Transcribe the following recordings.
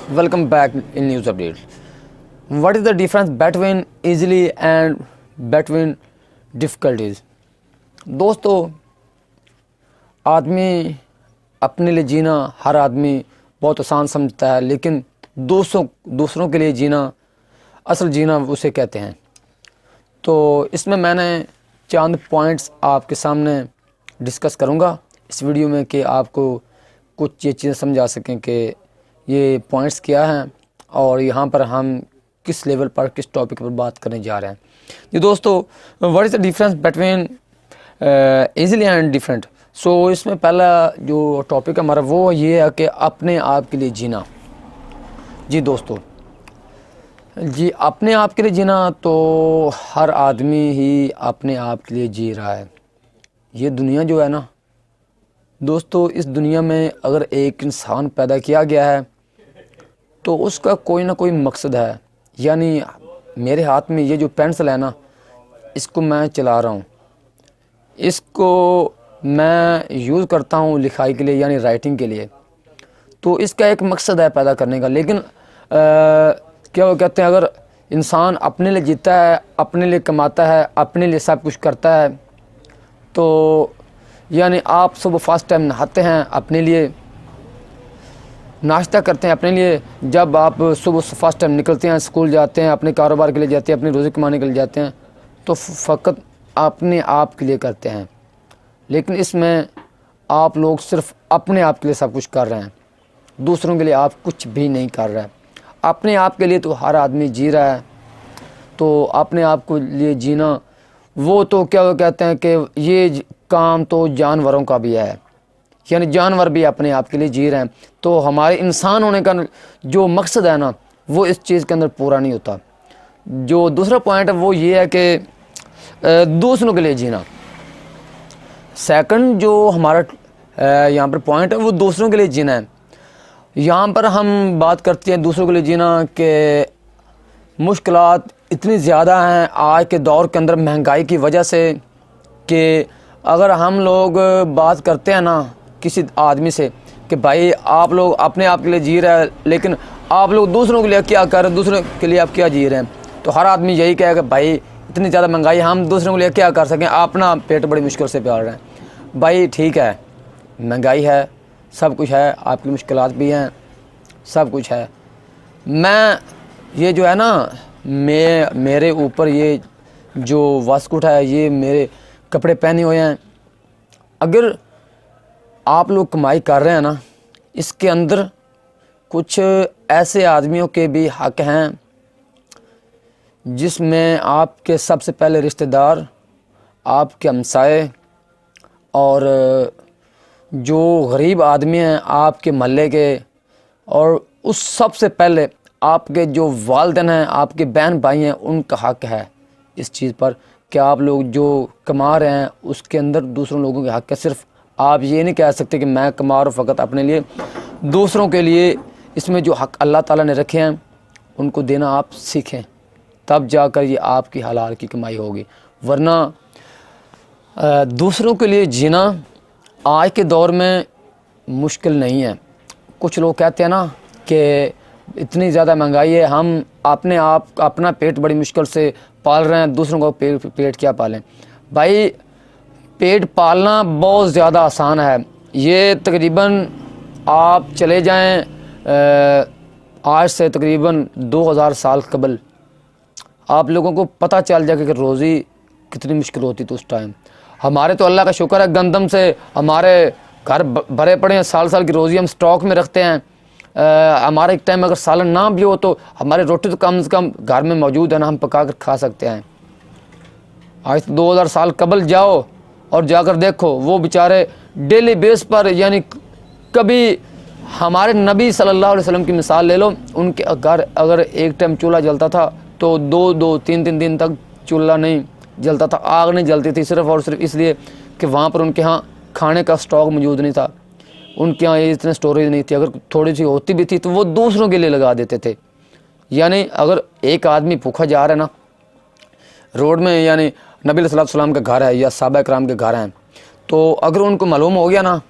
Welcome back in news updates. What is the difference between easily and between difficulties? दोस्तों, आदमी अपने लिए जीना हर आदमी बहुत आसान समझता है, लेकिन दूसरों के लिए जीना असल जीना उसे कहते हैं। तो इसमें मैंने चंद पॉइंट्स आपके सामने डिस्कस करूंगा इस वीडियो में कि आपको कुछ ये चीज़ें समझा सकें कि ये पॉइंट्स क्या हैं और यहाँ पर हम किस लेवल पर किस टॉपिक पर बात करने जा रहे हैं। ये दोस्तों, what is the difference between easily and different. So इसमें पहला जो टॉपिक है हमारा वो ये है कि अपने आप के लिए जीना। जी दोस्तों, जी अपने आप के लिए जीना तो हर आदमी ही अपने आप के लिए जी रहा है। ये दुनिया जो है ना दोस्तों, इस दुनिया में अगर एक इंसान पैदा किया गया है तो उसका कोई ना कोई मकसद है। यानी मेरे हाथ में ये जो पेंसिल है ना, इसको मैं चला रहा हूँ, इसको मैं यूज़ करता हूँ लिखाई के लिए यानी राइटिंग के लिए, तो इसका एक मकसद है पैदा करने का। लेकिन क्या वो कहते हैं, अगर इंसान अपने लिए जीता है, अपने लिए कमाता है, अपने लिए सब कुछ करता है, तो यानी आप सुबह फर्स्ट टाइम नहाते हैं अपने लिए, नाश्ता करते हैं अपने लिए, जब आप सुबह फर्स्ट टाइम निकलते हैं, स्कूल जाते हैं, अपने कारोबार के लिए जाते हैं, अपनी रोज़ी कमाने के लिए जाते हैं, तो फ़कत अपने आप के लिए करते हैं। लेकिन इसमें आप लोग सिर्फ अपने आप के लिए सब कुछ कर रहे हैं, दूसरों के लिए आप कुछ भी नहीं कर रहे हैं। अपने आप के लिए तो हर आदमी जी रहा है। तो अपने आप को लिए जीना वो तो क्या वो कहते हैं कि ये काम तो जानवरों का भी है, यानी जानवर भी अपने आप के लिए जी रहे हैं। तो हमारे इंसान होने का जो मकसद है ना, वो इस चीज़ के अंदर पूरा नहीं होता। जो दूसरा पॉइंट है वो ये है कि दूसरों के लिए जीना। सेकंड जो हमारा यहाँ पर पॉइंट है वो दूसरों के लिए जीना है। यहाँ पर हम बात करते हैं दूसरों के लिए जीना कि मुश्किलात इतनी ज़्यादा हैं आज के दौर के अंदर महंगाई की वजह से, कि अगर हम लोग बात करते हैं ना किसी आदमी से कि भाई आप लोग अपने आप के लिए जी रहे हैं, लेकिन आप लोग दूसरों के लिए क्या कर रहे हैं, दूसरों के लिए आप क्या जी रहे हैं, तो हर आदमी यही कहेगा भाई इतनी ज़्यादा महंगाई, हम दूसरों के लिए क्या कर सकें, अपना पेट बड़ी मुश्किल से पाल रहे हैं। भाई ठीक है, महंगाई है, सब कुछ है, आपकी मुश्किलात भी हैं, सब कुछ है। मैं ये जो है ना, मेरे ऊपर ये जो वास्कुट है, ये मेरे कपड़े पहने हुए हैं, अगर आप लोग कमाई कर रहे हैं ना, इसके अंदर कुछ ऐसे आदमियों के भी हक हैं जिसमें आपके सबसे पहले रिश्तेदार, आपके हमसाए और जो गरीब आदमी हैं आपके महल्ले के, और उस सबसे पहले आपके जो वालिदैन हैं, आपके बहन भाई हैं, उनका हक है इस चीज़ पर कि आप लोग जो कमा रहे हैं उसके अंदर दूसरों लोगों के हक है। सिर्फ आप ये नहीं कह सकते कि मैं कमा रहा हूँ फ़कत अपने लिए, दूसरों के लिए इसमें जो हक अल्लाह ताला ने रखे हैं उनको देना आप सीखें, तब जाकर ये आपकी हलाल की कमाई होगी। वरना दूसरों के लिए जीना आज के दौर में मुश्किल नहीं है। कुछ लोग कहते हैं ना कि इतनी ज़्यादा महंगाई है, हम अपने आप अपना पेट बड़ी मुश्किल से पाल रहे हैं, दूसरों को पेट क्या पालें। भाई पेट पालना बहुत ज़्यादा आसान है। ये तकरीबन आप चले जाएं आज से तकरीबन 2000 साल कबल, आप लोगों को पता चल जाएगा कि रोज़ी कितनी मुश्किल होती थी उस टाइम। हमारे तो अल्लाह का शुक्र है, गंदम से हमारे घर भरे पड़े हैं, साल साल की रोज़ी हम स्टॉक में रखते हैं। हमारे एक टाइम अगर सालन ना भी हो तो हमारी रोटी तो कम से कम घर में मौजूद है ना, हम पका कर खा सकते हैं। आज तो 2000 साल कबल जाओ और जाकर देखो, वो बेचारे डेली बेस पर, यानी कभी हमारे नबी सल्लल्लाहु अलैहि वसल्लम की मिसाल ले लो, उनके घर अगर एक टाइम चूल्हा जलता था तो 2-3 दिन तक चूल्हा नहीं जलता था, आग नहीं जलती थी, सिर्फ़ और सिर्फ इसलिए कि वहाँ पर उनके यहाँ खाने का स्टॉक मौजूद नहीं था, उनके यहाँ इतने स्टोरेज नहीं थी। अगर थोड़ी सी होती भी थी तो वो दूसरों के लिए लगा देते थे। यानी अगर एक आदमी भूखा जा रहा है ना रोड में, यानी नबी सल्लल्लाहु अलैहि वसल्लम का घर है या सहाबा कराम के घर हैं, तो अगर उनको मालूम हो गया ना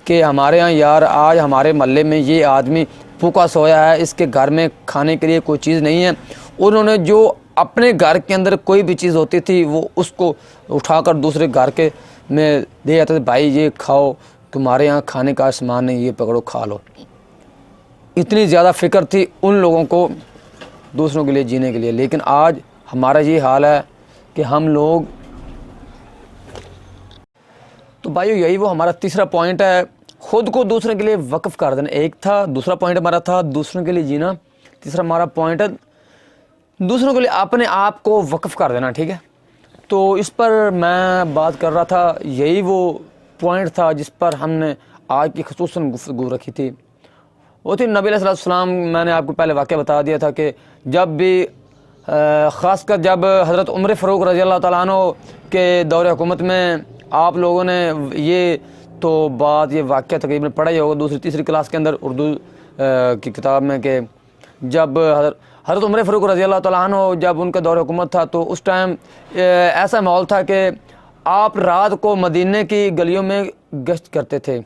कि हमारे यहाँ यार आज हमारे महल्ले में ये आदमी भूखा सोया है, इसके घर में खाने के लिए कोई चीज़ नहीं है। उन्होंने जो अपने घर के अंदर कोई भी चीज़ होती थी वो उसको उठाकर दूसरे घर के में दे जाते थे, भाई ये खाओ, तुम्हारे यहाँ खाने का सामान नहीं, ये पकड़ो खा लो। इतनी ज़्यादा फ़िक्र थी उन लोगों को दूसरों के लिए जीने के लिए। लेकिन आज हमारा ये हाल है कि हम लोग, तो भाइयों यही वो हमारा तीसरा पॉइंट है, खुद को दूसरों के लिए वक्फ कर देना। एक था, दूसरा पॉइंट हमारा था दूसरों के लिए जीना, तीसरा हमारा पॉइंट है दूसरों के लिए अपने आप को वक्फ कर देना, ठीक है। तो इस पर मैं बात कर रहा था, यही वो पॉइंट था जिस पर हमने आज की ख़ुसूसन गुफ्तगू रखी थी। वो थी नबी अलैहि सलाम, मैंने आपको पहले वाक़या बता दिया था कि जब भी ख़ासकर जब हज़रत उमर फ़ारूक रज़ी अल्लाह तआला अन्हु के दौर हुकूमत में आप लोगों ने ये तो बात, ये वाक़या तकरीबन पढ़ा ही होगा दूसरी तीसरी क्लास के अंदर उर्दू की किताब में, कि जब हज़रत उमर फ़ारूक रज़ी अल्लाह तआला अन्हु जब उनका दौर हुकूमत था तो उस टाइम ऐसा माहौल था कि आप रात को मदीने की गलियों में गश्त करते थे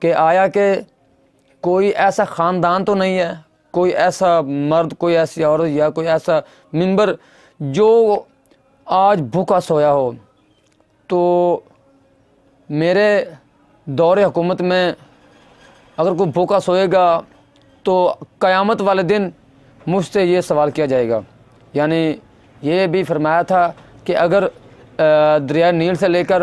कि आया कि कोई ऐसा ख़ानदान तो नहीं है, कोई ऐसा मर्द, कोई ऐसी औरत या कोई ऐसा मिंबर जो आज भूखा सोया हो। तो मेरे दौर हुकूमत में अगर कोई भूखा सोएगा तो क़यामत वाले दिन मुझसे ये सवाल किया जाएगा। यानी ये भी फरमाया था कि अगर दरिया नील से लेकर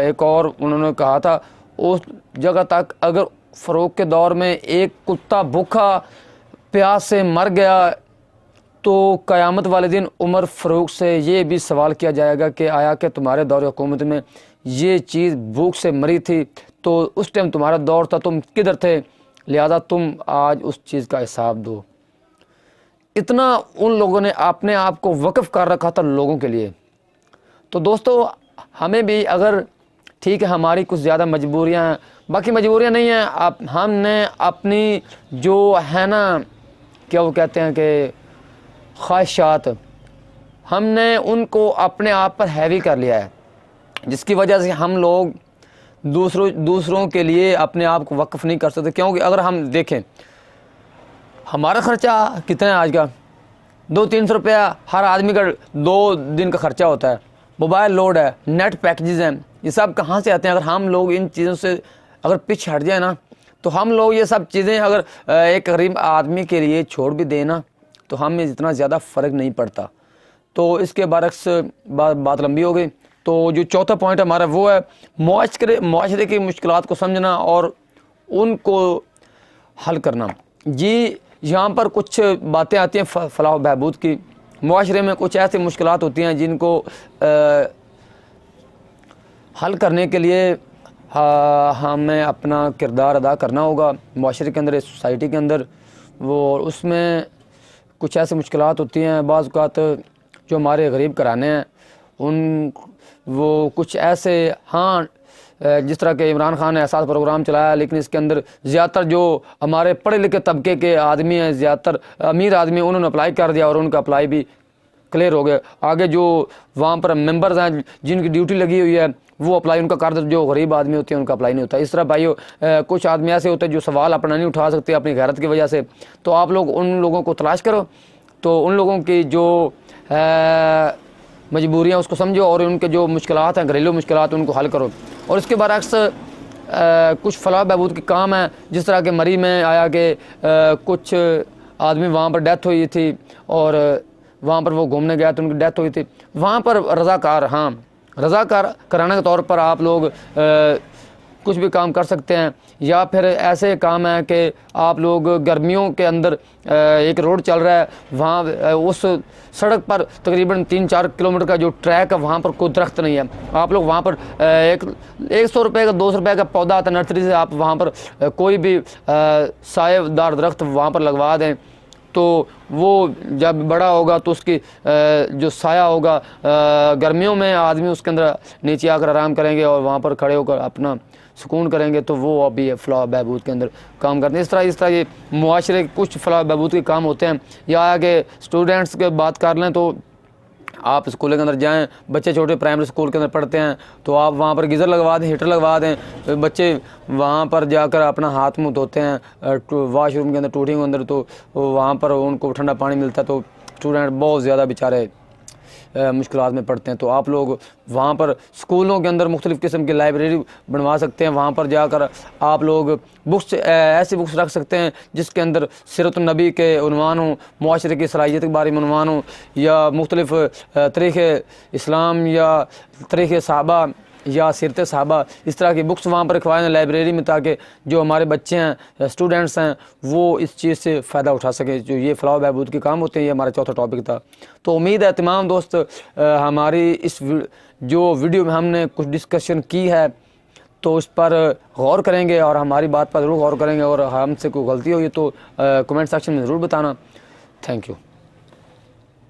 एक और उन्होंने कहा था उस जगह तक अगर फ़ारूक के दौर में एक कुत्ता भूखा प्यास से मर गया तो क़यामत वाले दिन उमर फ़ारूक से ये भी सवाल किया जाएगा कि आया कि तुम्हारे दौर हुकूमत में ये चीज़ भूख से मरी थी, तो उस टाइम तुम्हारा दौर था, तुम किधर थे, लिहाजा तुम आज उस चीज़ का हिसाब दो। इतना उन लोगों ने अपने आप को वक्फ कर रखा था लोगों के लिए। तो दोस्तों हमें भी अगर, ठीक है हमारी कुछ ज़्यादा मजबूरियां हैं, बाकी मजबूरियां नहीं हैं, आप हमने अपनी जो है ना, क्या वो कहते हैं कि ख्वाहिशात, हमने उनको अपने आप पर हैवी कर लिया है, जिसकी वजह से हम लोग दूसरों के लिए अपने आप को वक्फ नहीं कर सकते। क्योंकि अगर हम देखें हमारा ख़र्चा कितना है आज का, 200-300 रुपया हर आदमी का 2 दिन का ख़र्चा होता है, मोबाइल लोड है, नेट पैकेजेस हैं, ये सब कहाँ से आते हैं। अगर हम लोग इन चीज़ों से अगर पीछे हट जाए ना, तो हम लोग ये सब चीज़ें अगर एक गरीब आदमी के लिए छोड़ भी देना तो हमें इतना ज़्यादा फ़र्क नहीं पड़ता। तो इसके बरक्स बात लंबी हो गई। तो जो चौथा पॉइंट हमारा वो है मुआशरे की मुश्किलात को समझना और उनको हल करना। जी यहाँ पर कुछ बातें आती हैं फलाह बहबूद की। मुआशरे में कुछ ऐसी मुश्किलात होती हैं जिनको हल करने के लिए हमें अपना किरदार अदा करना होगा मुआशरे के अंदर, सोसाइटी के अंदर। वो उसमें कुछ ऐसी मुश्किलात होती हैं, बाज़ औक़ात जो हमारे गरीब घराने हैं उन वो कुछ ऐसे, हाँ जिस तरह के इमरान खान ने एहसास प्रोग्राम चलाया, लेकिन इसके अंदर ज़्यादातर जो हमारे पढ़े लिखे तबके के आदमी हैं, ज़्यादातर अमीर आदमी, उन्होंने अप्लाई कर दिया और उनका अप्लाई भी क्लियर हो गया। आगे जो वहाँ पर मेंबर्स हैं जिनकी ड्यूटी लगी हुई है वो अप्लाई उनका कर दे, जो गरीब आदमी होते हैं उनका अप्लाई नहीं होता। इस तरह भाइयों कुछ आदमी ऐसे होते हैं जो सवाल अपना नहीं उठा सकते अपनी गैरत की वजह से। तो आप लोग उन लोगों को तलाश करो, तो उन लोगों की जो मजबूरियाँ उसको समझो और उनके जो मुश्किलात हैं, घरेलू मुश्किलात, उनको हल करो। और इसके बरअक्स कुछ फलाह बहबूद के काम हैं, जिस तरह के मरी में आया कि कुछ आदमी वहाँ पर डेथ हुई थी और वहाँ पर वो घूमने गया तो उनकी डेथ हुई थी। वहाँ पर रज़ाकार, हाँ रज़ाकार कराने के तौर पर आप लोग कुछ भी काम कर सकते हैं। या फिर ऐसे काम है कि आप लोग गर्मियों के अंदर एक रोड चल रहा है, वहाँ उस सड़क पर तकरीबन 3-4 किलोमीटर का जो ट्रैक है वहाँ पर कोई दरख्त नहीं है। आप लोग वहाँ पर 100 रुपये का 200 रुपये का पौधा आता है नर्सरी से, आप वहाँ पर कोई भी सायेदार दरख्त वहाँ पर लगवा दें, तो वो जब बड़ा होगा तो उसकी जो साया होगा, गर्मियों में आदमी उसके अंदर नीचे आकर आराम करेंगे और वहाँ पर खड़े होकर अपना सुकून करेंगे। तो वो अभी फलाह बहबूद के अंदर काम करते हैं। इस तरह ये मुआशरे के कुछ फलाह बहबूद के काम होते हैं। या आगे स्टूडेंट्स की बात कर लें तो آپ اسکولوں کے اندر جائیں، بچے چھوٹے پرائمری اسکول کے اندر پڑھتے ہیں تو آپ وہاں پر گیزر لگوا دیں، ہیٹر لگوا دیں، بچے وہاں پر جا کر اپنا ہاتھ منہ دھوتے ہیں واش روم کے اندر، ٹوٹیوں کے اندر، تو وہاں پر ان کو ٹھنڈا پانی ملتا ہے تو اسٹوڈنٹ بہت زیادہ بیچارے مشکلات میں پڑھتے ہیں۔ تو آپ لوگ وہاں پر اسکولوں کے اندر مختلف قسم کی لائبریری بنوا سکتے ہیں، وہاں پر جا کر آپ لوگ بکس ایسی بکس رکھ سکتے ہیں جس کے اندر سیرت النبی کے عنوان ہوں، معاشرے کی صلاحیت کے بارے میں عنوان ہوں، یا مختلف تاریخ اسلام یا تاریخ صحابہ یا سیرت صحابہ، اس طرح کی بکس وہاں پر رکھوائیں ہیں لائبریری میں، تاکہ جو ہمارے بچے ہیں، اسٹوڈنٹس ہیں، وہ اس چیز سے فائدہ اٹھا سکیں۔ جو یہ فلاح و بہبود کے کام ہوتے ہیں، یہ ہمارا چوتھا ٹاپک تھا۔ تو امید ہے تمام دوست ہماری اس جو ویڈیو میں ہم نے کچھ ڈسکشن کی ہے تو اس پر غور کریں گے اور ہماری بات پر ضرور غور کریں گے، اور ہم سے کوئی غلطی ہوئی تو کمنٹ سیکشن میں ضرور بتانا۔ Thank you.